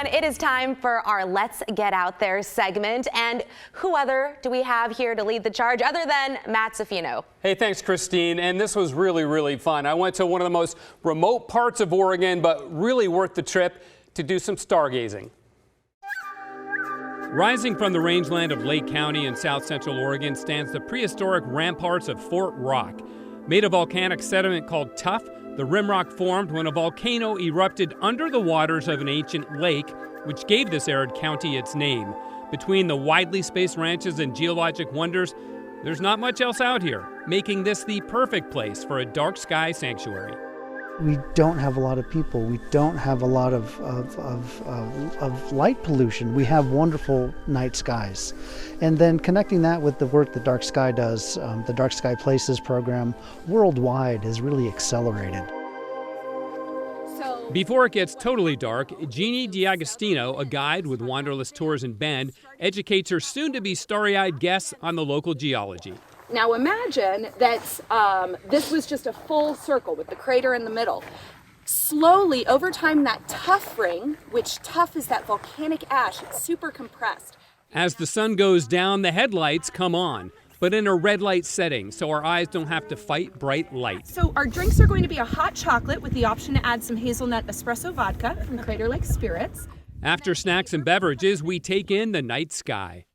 everyone. It is time for our Let's Get Out There segment. And who other do we have here to lead the charge other than Matt Zaffino? Hey, thanks, Christine. And this was really fun. I went to one of the most remote parts of Oregon, but really worth the trip to do some stargazing. Rising from the rangeland of Lake County in south central Oregon stands the prehistoric ramparts of Fort Rock. Made of volcanic sediment called tuff, the rimrock formed when a volcano erupted under the waters of an ancient lake, which gave this arid county its name. Between the widely spaced ranches and geologic wonders, there's not much else out here, making this the perfect place for a dark sky sanctuary. We don't have a lot of people. We don't have a lot of light pollution. We have wonderful night skies. And then connecting that with the work that Dark Sky does, the Dark Sky Places program worldwide has really accelerated. Before it gets totally dark, Jeannie D'Agostino, a guide with Wanderlust Tours in Bend, educates her soon-to-be starry-eyed guests on the local geology. Now imagine that this was just a full circle with the crater in the middle. Slowly, over time, that tuff ring, which tuff is that volcanic ash, it's super compressed. As the sun goes down, the headlights come on, but in a red light setting, so our eyes don't have to fight bright light. So our drinks are going to be a hot chocolate with the option to add some hazelnut espresso vodka from Crater Lake Spirits. After snacks and beverages, we take in the night sky.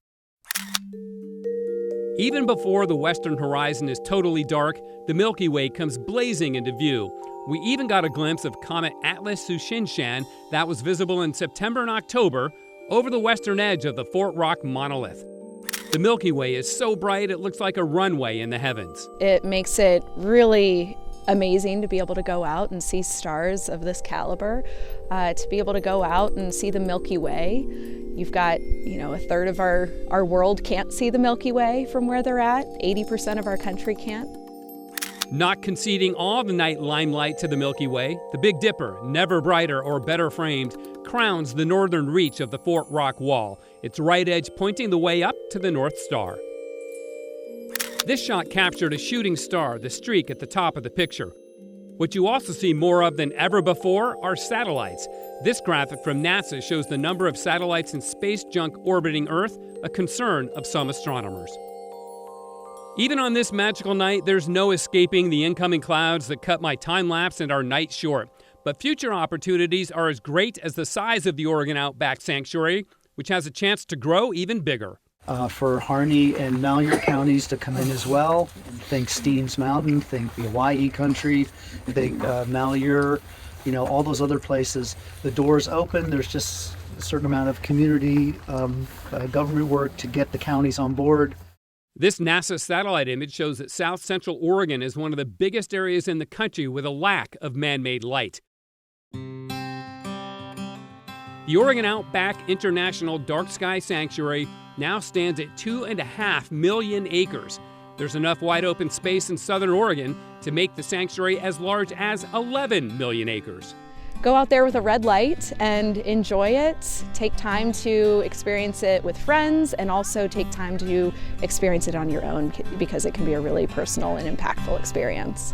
Even before the western horizon is totally dark, the Milky Way comes blazing into view. We even got a glimpse of comet Atlas Sushinshan that was visible in September and October over the western edge of the Fort Rock monolith. The Milky Way is so bright it looks like a runway in the heavens. It makes it really amazing to be able to go out and see stars of this caliber, to be able to go out and see the Milky Way. You've got, a third of our world can't see the Milky Way from where they're at. 80% of our country can't. Not conceding all the night limelight to the Milky Way, the Big Dipper, never brighter or better framed, crowns the northern reach of the Fort Rock Wall, its right edge pointing the way up to the North Star. This shot captured a shooting star, the streak at the top of the picture. What you also see more of than ever before are satellites. This graphic from NASA shows the number of satellites and space junk orbiting Earth, a concern of some astronomers. Even on this magical night, there's no escaping the incoming clouds that cut my time lapse and our night short. But future opportunities are as great as the size of the Oregon Outback Sanctuary, which has a chance to grow even bigger. For Harney and Malheur counties to come in as well. Think Steens Mountain, think the Hawaii country, think Malheur, all those other places. The door's open. There's just a certain amount of community government work to get the counties on board. This NASA satellite image shows that south central Oregon is one of the biggest areas in the country with a lack of man-made light. The Oregon Outback International Dark Sky Sanctuary now stands at 2.5 million acres. There's enough wide open space in southern Oregon to make the sanctuary as large as 11 million acres. Go out there with a red light and enjoy it. Take time to experience it with friends and also take time to experience it on your own because it can be a really personal and impactful experience.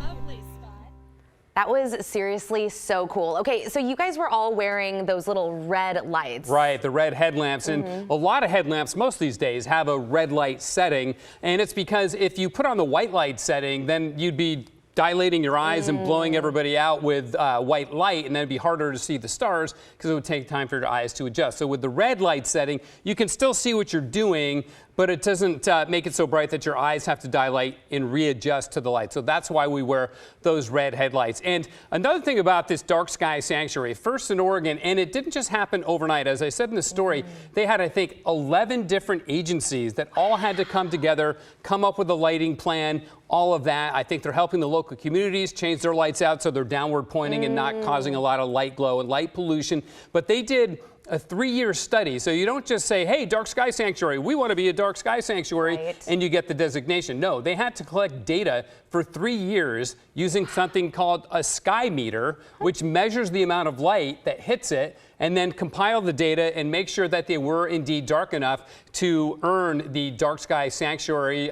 That was seriously so cool. Okay, so you guys were all wearing those little red lights. Right, the red headlamps. And a lot of headlamps most these days have a red light setting. And it's because if you put on the white light setting, then you'd be dilating your eyes and blowing everybody out with white light, and then it'd be harder to see the stars because it would take time for your eyes to adjust. So with the red light setting, you can still see what you're doing, but it doesn't make it so bright that your eyes have to dilate and readjust to the light. So that's why we wear those red headlights. And another thing about this dark sky sanctuary, first in Oregon, and it didn't just happen overnight. As I said in the story, they had, I think, 11 different agencies that all had to come together, come up with a lighting plan, all of that. I think they're helping the local communities change their lights out so they're downward pointing and not causing a lot of light glow and light pollution. But they did a 3-year study. So you don't just say, hey, dark sky sanctuary, we want to be a dark sky sanctuary, and you get the designation. No, they had to collect data for 3 years using something called a sky meter, which measures the amount of light that hits it and then compile the data and make sure that they were indeed dark enough to earn the Dark Sky Sanctuary,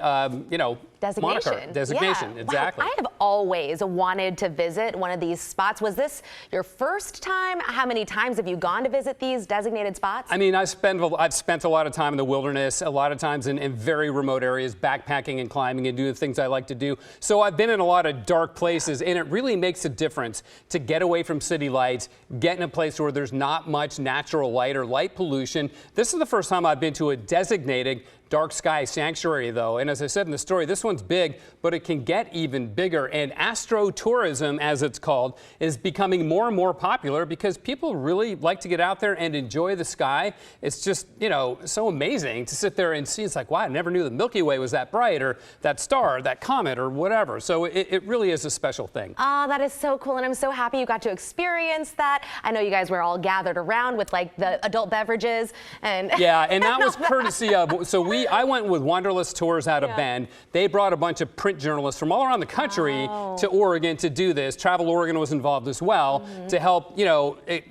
designation. Yeah. Exactly. Wow. I have always wanted to visit one of these spots. Was this your first time? How many times have you gone to visit these designated spots? I mean, I've spent a lot of time in the wilderness, a lot of times in very remote areas, backpacking and climbing and doing the things I like to do. So I've been in a lot of dark places, and it really makes a difference to get away from city lights, get in a place where there's not much natural light or light pollution. This is the first time I've been to a designated Dark Sky Sanctuary, though, and as I said in the story, this one's big, but it can get even bigger. And astrotourism, as it's called, is becoming more and more popular because people really like to get out there and enjoy the sky. It's just, so amazing to sit there and see. It's like, wow, I never knew the Milky Way was that bright, or that star, that comet, or whatever. So it really is a special thing. Oh, that is so cool, and I'm so happy you got to experience that. I know you guys were all gathered around with like the adult beverages and yeah, and that was courtesy of. I went with Wanderlust Tours out of Bend. They brought a bunch of print journalists from all around the country to Oregon to do this. Travel Oregon was involved as well to help,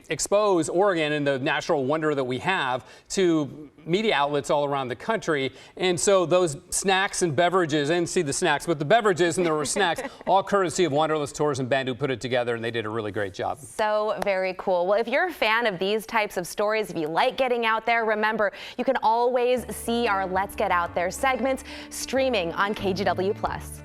expose Oregon and the natural wonder that we have to media outlets all around the country. And so those snacks and beverages, I didn't see the snacks, but the beverages and there were snacks, all courtesy of Wanderlust Tours and Bend, who put it together, and they did a really great job. So very cool. Well, if you're a fan of these types of stories, if you like getting out there, remember, you can always see our Let's Get Out There segments streaming on kgw-plus.